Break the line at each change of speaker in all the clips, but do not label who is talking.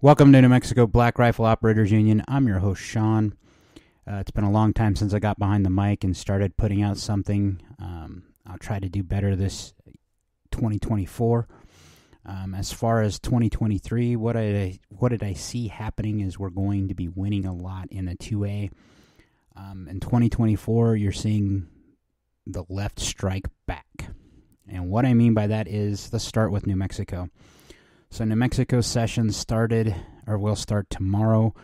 Welcome to New Mexico Black Rifle Operators Union. I'm your host, Sean. It's been a long time since I got behind the mic and started putting out something. I'll try to do better this 2024. As far as 2023, what did I see happening is we're going to be winning a lot in the 2A. In 2024, you're seeing the left strike back. And what I mean by that is, let's start with New Mexico. So New Mexico session started, or will start tomorrow.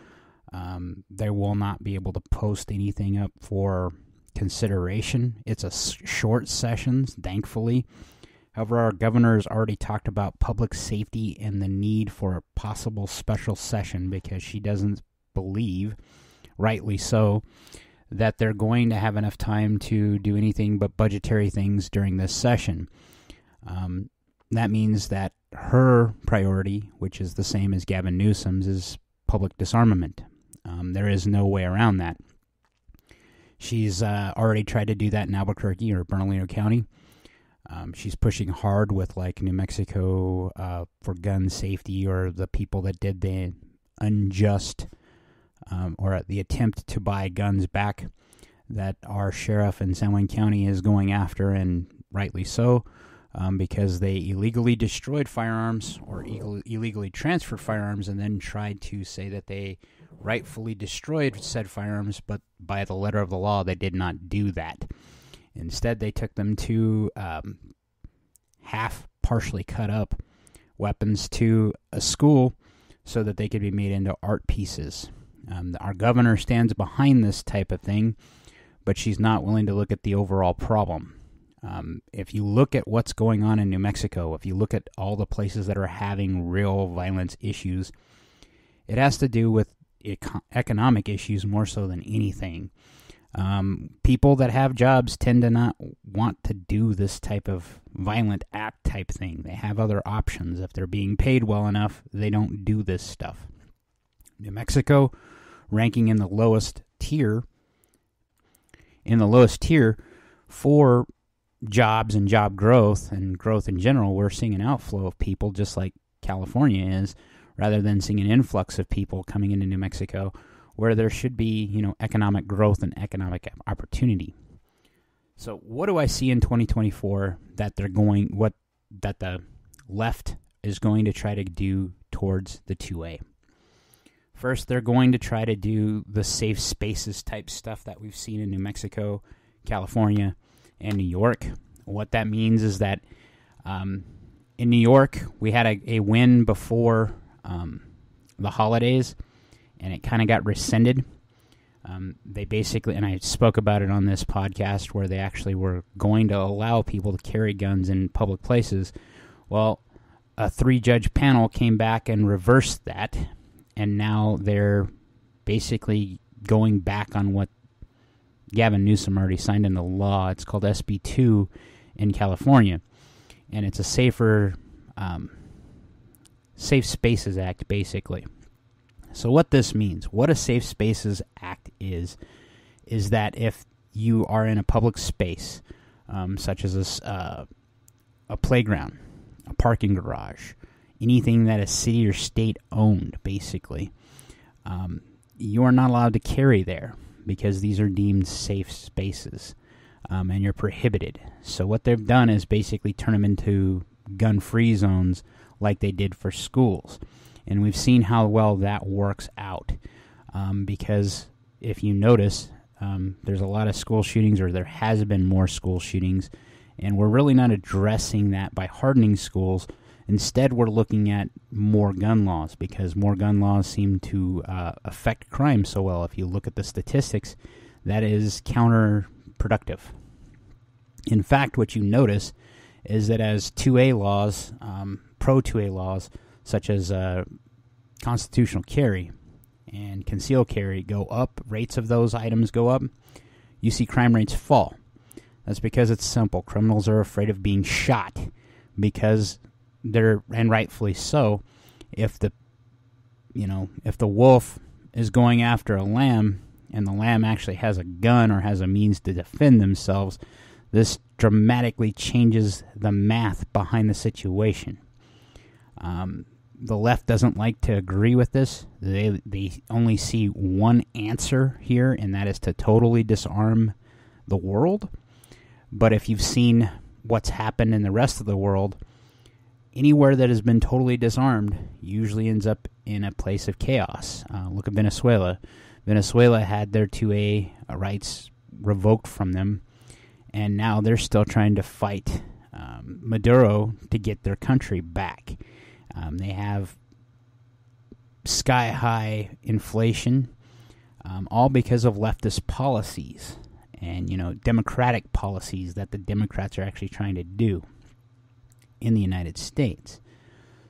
They will not be able to post anything up for consideration. It's a short session, thankfully. However, our governor has already talked about public safety and the need for a possible special session because she doesn't believe, rightly so, that they're going to have enough time to do anything but budgetary things during this session. That means that her priority, which is the same as Gavin Newsom's, is public disarmament. There is no way around that. She's already tried to do that in Albuquerque or Bernalillo County. She's pushing hard with like New Mexico for gun safety, or the people that did the unjust or the attempt to buy guns back that our sheriff in San Juan County is going after, and rightly so. Because they illegally destroyed firearms or illegally transferred firearms and then tried to say that they rightfully destroyed said firearms, but by the letter of the law, they did not do that. Instead, they took them to partially cut up weapons to a school so that they could be made into art pieces. Our governor stands behind this type of thing, but she's not willing to look at the overall problem. If you look at what's going on in New Mexico, if you look at all the places that are having real violence issues, it has to do with economic issues more so than anything. People that have jobs tend to not want to do this type of violent act type thing. They have other options. If they're being paid well enough, they don't do this stuff. New Mexico, ranking in the lowest tier for jobs and job growth and growth in general, we're seeing an outflow of people just like California is, rather than seeing an influx of people coming into New Mexico where there should be, economic growth and economic opportunity. So what do I see in 2024 that that the left is going to try to do towards the 2A? First, they're going to try to do the safe spaces type stuff that we've seen in New Mexico, California, and New York. What that means is that in New York, we had a win before the holidays, and it kind of got rescinded. They basically, and I spoke about it on this podcast, where they actually were going to allow people to carry guns in public places. Well, a 3-judge panel came back and reversed that, and now they're basically going back on what Gavin Newsom already signed into law. It's called SB 2 in California, and it's a safer, Safe Spaces Act, basically. So what this means, what a Safe Spaces Act is that if you are in a public space, such as a playground, a parking garage, anything that is city or state owned, basically, you are not allowed to carry there, because these are deemed safe spaces, and you're prohibited. So what they've done is basically turn them into gun-free zones like they did for schools. And we've seen how well that works out, because if you notice, there's a lot of school shootings, or there has been more school shootings, and we're really not addressing that by hardening schools. Instead, we're looking at more gun laws, because more gun laws seem to affect crime so well. If you look at the statistics, that is counterproductive. In fact, what you notice is that as 2A laws, pro-2A laws, such as constitutional carry and concealed carry go up, rates of those items go up, you see crime rates fall. That's because it's simple. Criminals are afraid of being shot, because and rightfully so, if the wolf is going after a lamb and the lamb actually has a gun or has a means to defend themselves, this dramatically changes the math behind the situation. the left doesn't like to agree with this. They only see one answer here, and that is to totally disarm the world. But if you've seen what's happened in the rest of the world, anywhere that has been totally disarmed usually ends up in a place of chaos. Look at Venezuela. Venezuela had their 2A rights revoked from them, and now they're still trying to fight Maduro to get their country back. They have sky-high inflation, all because of leftist policies and, democratic policies that the Democrats are actually trying to do in the United States.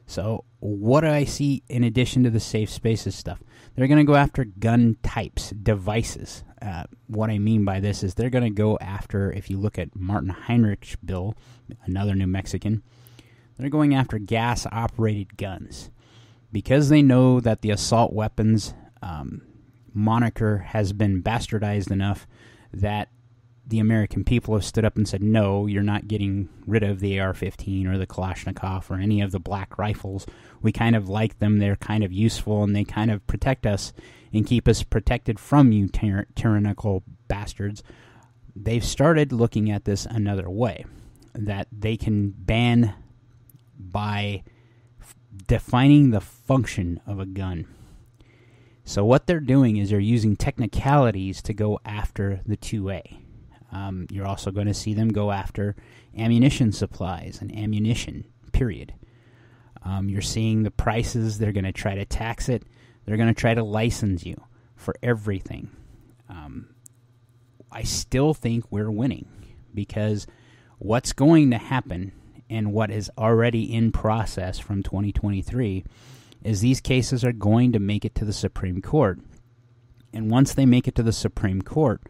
So what do I see in addition to the safe spaces stuff? They're going to go after gun types, devices. What I mean by this is they're going to go after, if you look at Martin Heinrich's bill, another New Mexican, they're going after gas-operated guns. Because they know that the assault weapons moniker has been bastardized enough that the American people have stood up and said, no, you're not getting rid of the AR-15 or the Kalashnikov or any of the black rifles. We kind of like them. They're kind of useful, and they kind of protect us and keep us protected from you tyrannical bastards. They've started looking at this another way, that they can ban by defining the function of a gun. So what they're doing is they're using technicalities to go after the 2A. You're also going to see them go after ammunition supplies and ammunition, period. You're seeing the prices. They're going to try to tax it. They're going to try to license you for everything. I still think we're winning, because what's going to happen and what is already in process from 2023 is these cases are going to make it to the Supreme Court. And once they make it to the Supreme Court,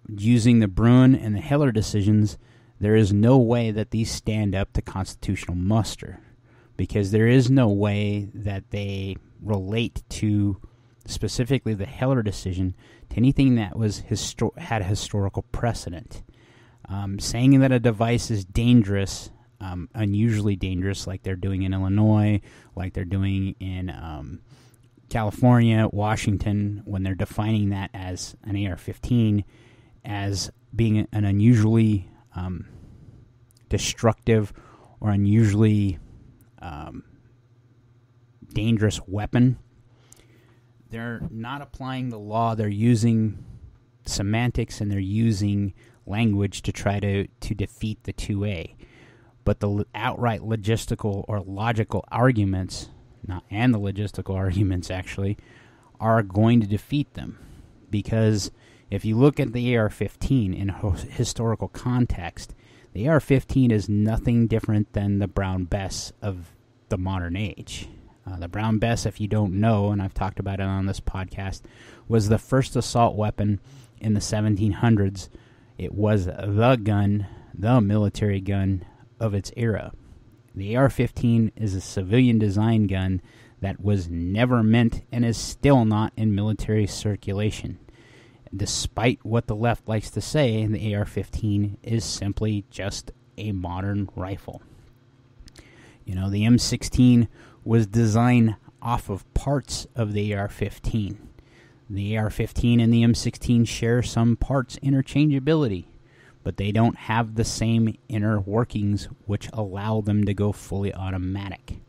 using the Bruen and the Heller decisions, there is no way that these stand up to constitutional muster, because there is no way that they relate to, specifically the Heller decision, to anything that was had a historical precedent. Saying that a device is dangerous, unusually dangerous, like they're doing in Illinois, like they're doing in California, Washington, when they're defining that as an AR-15, as being an unusually destructive or unusually dangerous weapon. They're not applying the law. They're using semantics, and they're using language to try to defeat the 2A. But the outright logistical or logical arguments, and the logistical arguments actually, are going to defeat them. Because if you look at the AR-15 in a historical context, the AR-15 is nothing different than the Brown Bess of the modern age. The Brown Bess, if you don't know, and I've talked about it on this podcast, was the first assault weapon in the 1700s. It was the gun, the military gun of its era. The AR-15 is a civilian design gun that was never meant and is still not in military circulation. Despite what the left likes to say, the AR-15 is simply just a modern rifle. The M16 was designed off of parts of the AR-15. The AR-15 and the M16 share some parts interchangeability, but they don't have the same inner workings which allow them to go fully automatic.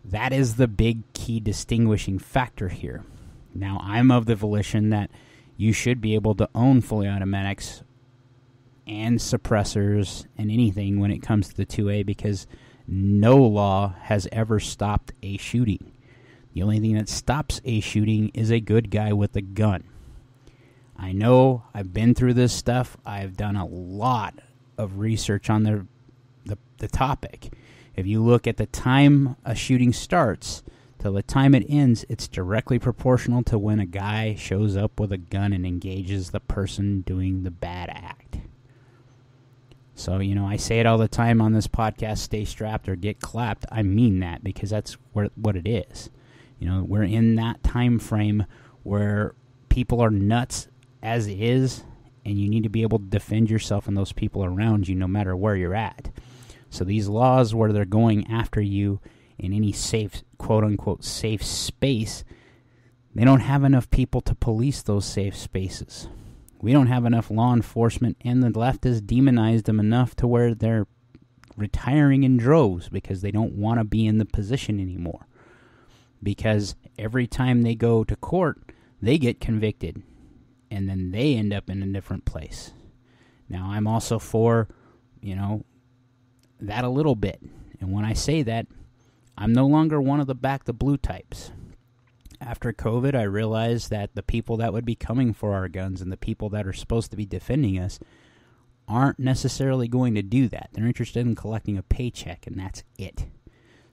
That is the big key distinguishing factor here. Now, I'm of the volition that you should be able to own fully automatics and suppressors and anything when it comes to the 2A, because no law has ever stopped a shooting. The only thing that stops a shooting is a good guy with a gun. I know, I've been through this stuff. I've done a lot of research on the topic. If you look at the time a shooting starts till the time it ends, it's directly proportional to when a guy shows up with a gun and engages the person doing the bad act. So, I say it all the time on this podcast, stay strapped or get clapped. I mean that, because that's what it is. We're in that time frame where people are nuts as it is, and you need to be able to defend yourself and those people around you no matter where you're at. So these laws where they're going after you in any safe, quote-unquote, safe space, they don't have enough people to police those safe spaces. We don't have enough law enforcement, and the left has demonized them enough to where they're retiring in droves because they don't want to be in the position anymore. Because every time they go to court, they get convicted, and then they end up in a different place. Now, I'm also for, that a little bit. And when I say that, I'm no longer one of the back the blue types. After COVID, I realized that the people that would be coming for our guns and the people that are supposed to be defending us aren't necessarily going to do that. They're interested in collecting a paycheck, and that's it.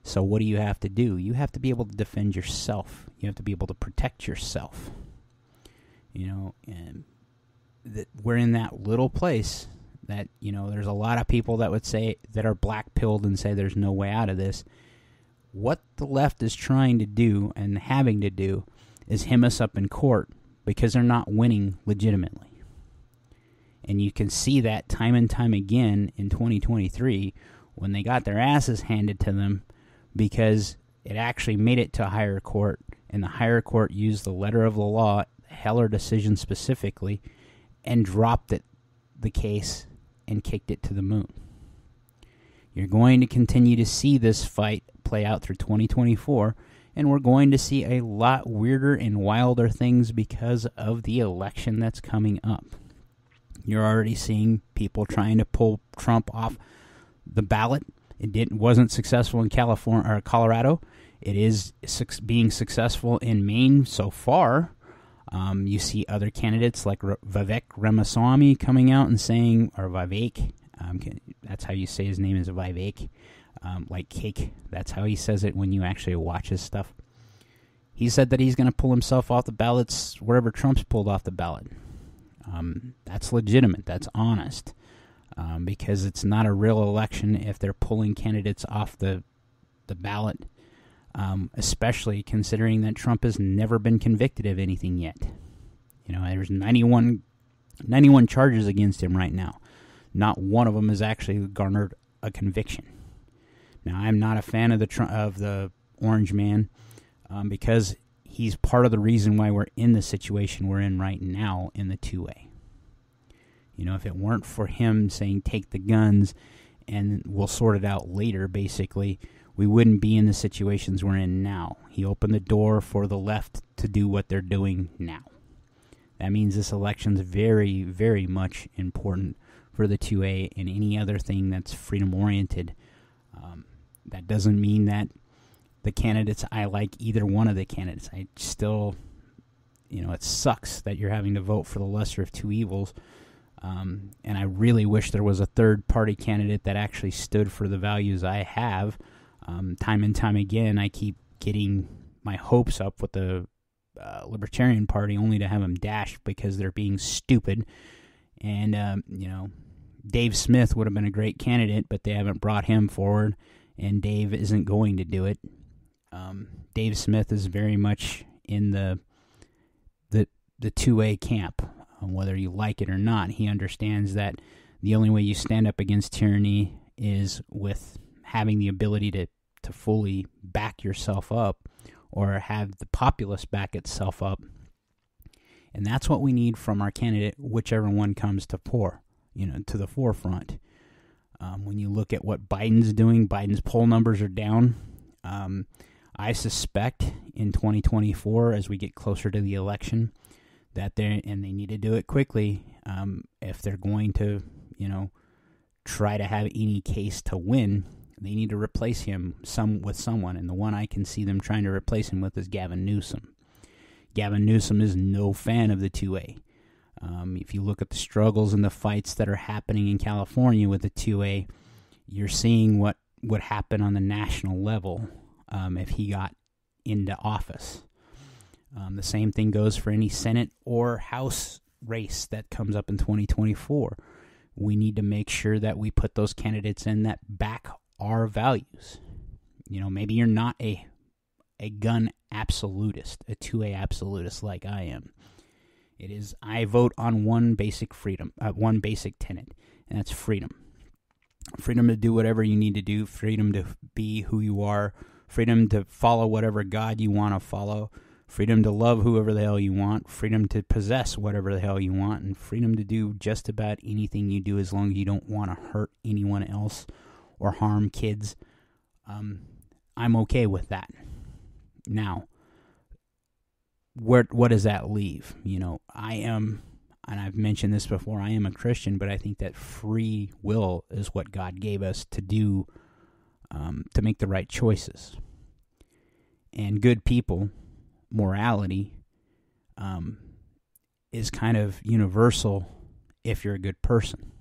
So what do you have to do? You have to be able to defend yourself. You have to be able to protect yourself. And we're in that little place that, there's a lot of people that would say, that are black-pilled and say there's no way out of this. What the left is trying to do and having to do is hem us up in court because they're not winning legitimately. And you can see that time and time again in 2023 when they got their asses handed to them because it actually made it to a higher court, and the higher court used the letter of the law, the Heller decision specifically, and dropped the case and kicked it to the moon. You're going to continue to see this fight play out through 2024, and we're going to see a lot weirder and wilder things because of the election that's coming up. You're already seeing people trying to pull Trump off the ballot. It wasn't successful in California or Colorado. It is being successful in Maine so far. You see other candidates like Vivek Ramaswamy coming out and saying, or Vivek, that's how you say his name, is Vivek, like cake. That's how he says it when you actually watch his stuff. He said that he's going to pull himself off the ballots wherever Trump's pulled off the ballot. That's legitimate. That's honest. Because it's not a real election if they're pulling candidates off the ballot, especially considering that Trump has never been convicted of anything yet. There's 91 charges against him right now. Not one of them has actually garnered a conviction. Now, I'm not a fan of the Orange Man because he's part of the reason why we're in the situation we're in right now in the 2A. If it weren't for him saying take the guns and we'll sort it out later, basically, we wouldn't be in the situations we're in now. He opened the door for the left to do what they're doing now. That means this election's very, very much important for the 2A and any other thing that's freedom-oriented. That doesn't mean that the candidates, I like either one of the candidates. I still, it sucks that you're having to vote for the lesser of two evils. And I really wish there was a third-party candidate that actually stood for the values I have. Time and time again, I keep getting my hopes up with the Libertarian Party only to have them dashed because they're being stupid. And, Dave Smith would have been a great candidate, but they haven't brought him forward, and Dave isn't going to do it. Dave Smith is very much in the 2A camp. Whether you like it or not, he understands that the only way you stand up against tyranny is with having the ability to fully back yourself up or have the populace back itself up. And that's what we need from our candidate, whichever one comes to the forefront. When you look at what Biden's doing, Biden's poll numbers are down. I suspect in 2024, as we get closer to the election, that they need to do it quickly. If they're going to, try to have any case to win, they need to replace him with someone. And the one I can see them trying to replace him with is Gavin Newsom. Gavin Newsom is no fan of the 2A. If you look at the struggles and the fights that are happening in California with the 2A, you're seeing what would happen on the national level if he got into office. The same thing goes for any Senate or House race that comes up in 2024. We need to make sure that we put those candidates in that back our values. Maybe you're not a gun absolutist, a 2A absolutist like I am. It is, I vote on one basic freedom, one basic tenet, and that's freedom. Freedom to do whatever you need to do, freedom to be who you are, freedom to follow whatever God you want to follow, freedom to love whoever the hell you want, freedom to possess whatever the hell you want, and freedom to do just about anything you do as long as you don't want to hurt anyone else or harm kids. I'm okay with that. Now, what does that leave? I am, and I've mentioned this before, I am a Christian, but I think that free will is what God gave us to do, to make the right choices. And good people, morality, is kind of universal if you're a good person.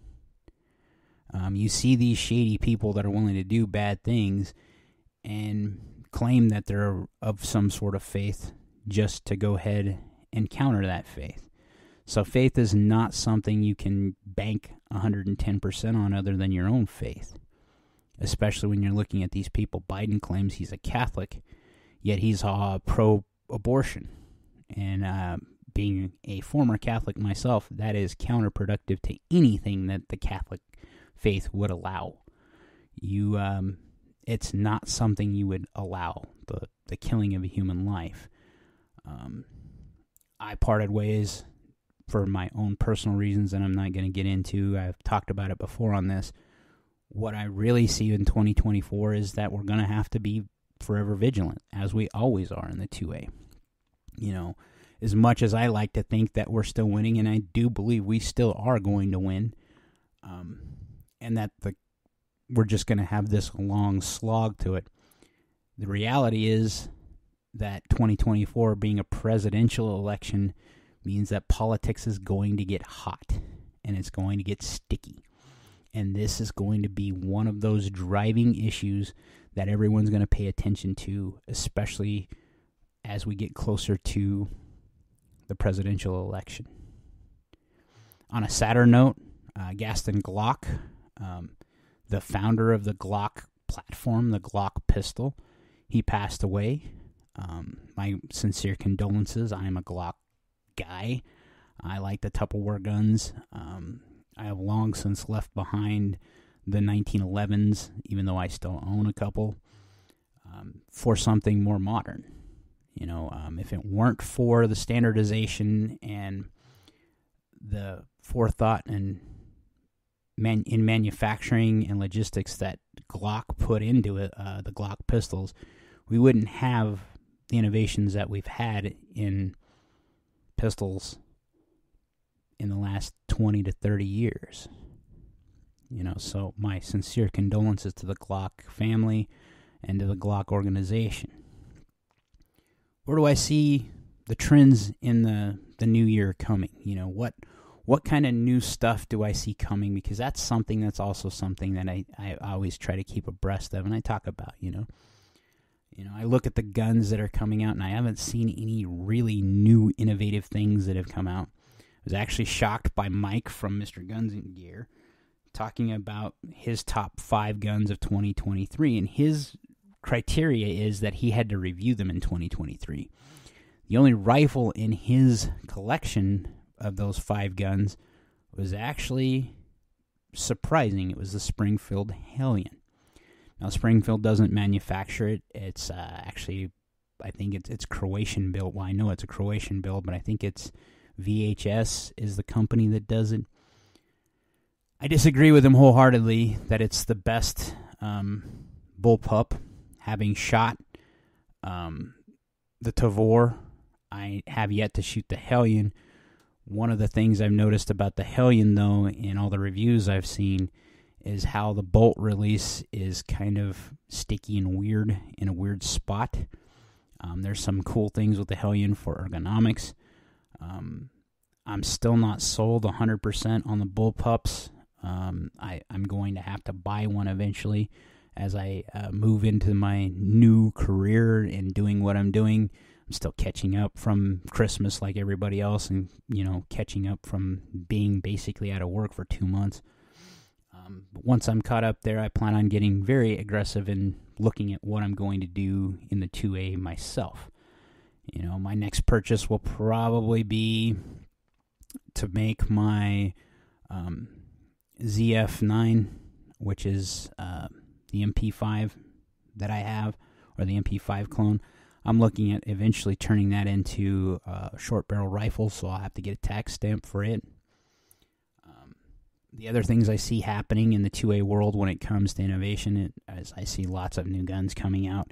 You see these shady people that are willing to do bad things and claim that they're of some sort of faith just to go ahead and counter that faith. So faith is not something you can bank 110% on other than your own faith, especially when you're looking at these people. Biden claims he's a Catholic, yet he's pro-abortion. And being a former Catholic myself, that is counterproductive to anything that the Catholic faith would allow. It's not something you would allow, the killing of a human life. I parted ways for my own personal reasons, and I'm not going to get into. I've talked about it before on this. What I really see in 2024 is that we're going to have to be forever vigilant, as we always are in the 2A. As much as I like to think that we're still winning, and I do believe we still are going to win, and that we're just going to have this long slog to it. The reality is that 2024 being a presidential election means that politics is going to get hot, and it's going to get sticky. And this is going to be one of those driving issues that everyone's going to pay attention to, especially as we get closer to the presidential election. On a sadder note, Gaston Glock, the founder of the Glock platform, the Glock pistol, he passed away. My sincere condolences. I am a Glock guy. I like the Tupperware guns. I have long since left behind the 1911s, even though I still own a couple, for something more modern. If it weren't for the standardization and the forethought and in manufacturing and logistics that Glock put into it, the Glock pistols, we wouldn't have the innovations that we've had in pistols in the last 20 to 30 years. So my sincere condolences to the Glock family and to the Glock organization. Where do I see the trends in the new year coming? What kind of new stuff do I see coming? Because that's something that's also something that I always try to keep abreast of, and I talk about, I look at the guns that are coming out, and I haven't seen any really new innovative things that have come out. I was actually shocked by Mike from Mr. Guns and Gear talking about his top 5 guns of 2023, and his criteria is that he had to review them in 2023. The only rifle in his collection of those 5 guns was actually surprising. It was the Springfield Hellion. Now, Springfield doesn't manufacture it. It's actually, I think it's Croatian built. Well, I know it's a Croatian build, but I think it's VHS is the company that does it. I disagree with him wholeheartedly that it's the best bullpup. Having shot the Tavor, I have yet to shoot the Hellion. One of the things I've noticed about the Hellion, though, in all the reviews I've seen, is how the bolt release is kind of sticky and weird, in a weird spot. There's some cool things with the Hellion for ergonomics. I'm still not sold 100% on the bullpups. I'm going to have to buy one eventually as I move into my new career and doing what I'm doing. I'm still catching up from Christmas like everybody else, and catching up from being basically out of work for 2 months. But once I'm caught up there, I plan on getting very aggressive in looking at what I'm going to do in the 2A myself. My next purchase will probably be to make my ZF9, which is the MP5 that I have, or the MP5 clone. I'm looking at eventually turning that into a short barrel rifle, so I'll have to get a tax stamp for it. The other things I see happening in the 2A world when it comes to innovation, as I see lots of new guns coming out.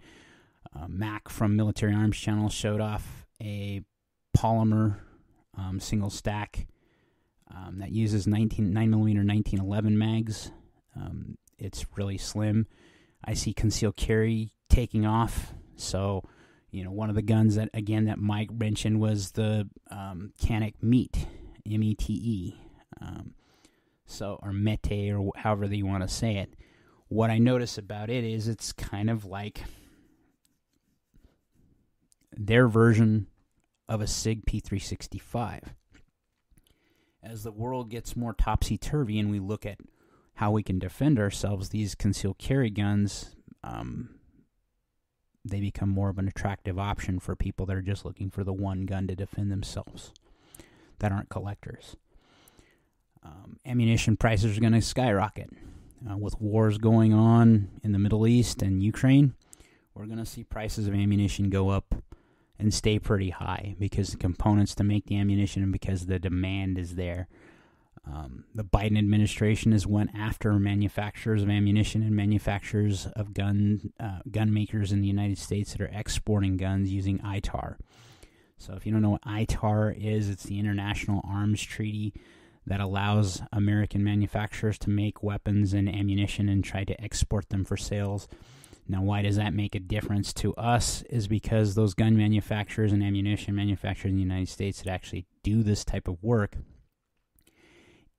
Mac from Military Arms Channel showed off a polymer single stack that uses 9mm 1911 mags. It's really slim. I see concealed carry taking off. So, one of the guns that Mike mentioned was the Canik METE, M-E-T-E. Or Mete, or however you want to say it. What I notice about it is it's kind of like their version of a SIG P365. As the world gets more topsy-turvy and we look at how we can defend ourselves, these concealed carry guns, they become more of an attractive option for people that are just looking for the one gun to defend themselves, that aren't collectors. Ammunition prices are going to skyrocket. With wars going on in the Middle East and Ukraine, we're going to see prices of ammunition go up and stay pretty high because the components to make the ammunition and because the demand is there. The Biden administration has went after manufacturers of ammunition and manufacturers of gun makers in the United States that are exporting guns using ITAR. So if you don't know what ITAR is, it's the International Arms Treaty that allows American manufacturers to make weapons and ammunition and try to export them for sales. Now, why does that make a difference to us? Is because those gun manufacturers and ammunition manufacturers in the United States that actually do this type of work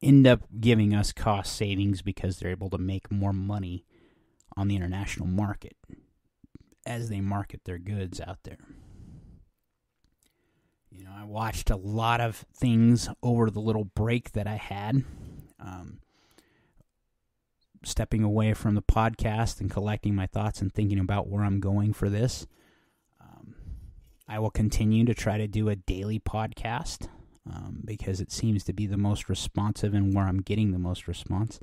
end up giving us cost savings because they're able to make more money on the international market as they market their goods out there. I watched a lot of things over the little break that I had, stepping away from the podcast and collecting my thoughts and thinking about where I'm going for this. I will continue to try to do a daily podcast because it seems to be the most responsive and where I'm getting the most response.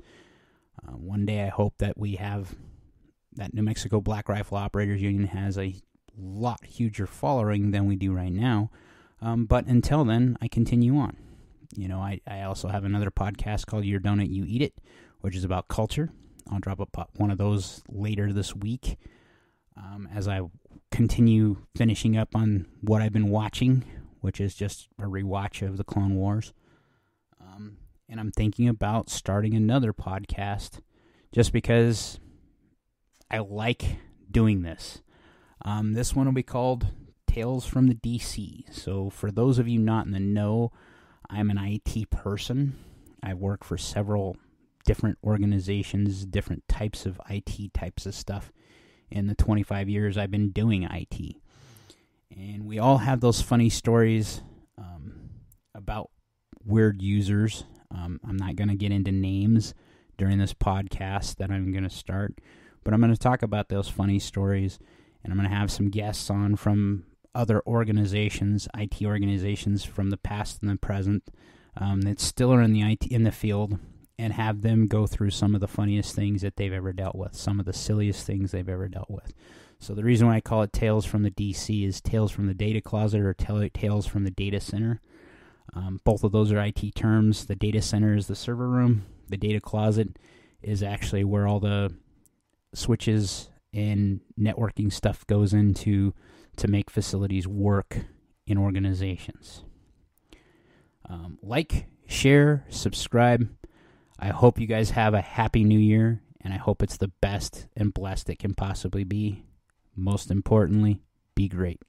One day I hope that New Mexico Black Rifle Operators Union has a lot huger following than we do right now. But until then, I continue on. I also have another podcast called Your Donut, You Eat It, which is about culture. I'll drop one of those later this week as I continue finishing up on what I've been watching, which is just a rewatch of the Clone Wars. And I'm thinking about starting another podcast just because I like doing this. This one will be called Tales from the DC. So for those of you not in the know, I'm an IT person. I work for several different organizations, different types of IT types of stuff in the 25 years I've been doing IT. And we all have those funny stories about weird users. I'm not going to get into names during this podcast that I'm going to start, but I'm going to talk about those funny stories, and I'm going to have some guests on from other organizations, IT organizations from the past and the present that still are in the field, and have them go through some of the funniest things that they've ever dealt with, some of the silliest things they've ever dealt with. So the reason why I call it Tales from the DC is Tales from the Data Closet or Tales from the Data Center. Both of those are IT terms. The data center is the server room. The data closet is actually where all the switches and networking stuff goes into to make facilities work in organizations. Like, share, subscribe. I hope you guys have a happy new year, and I hope it's the best and blessed it can possibly be. Most importantly, be great.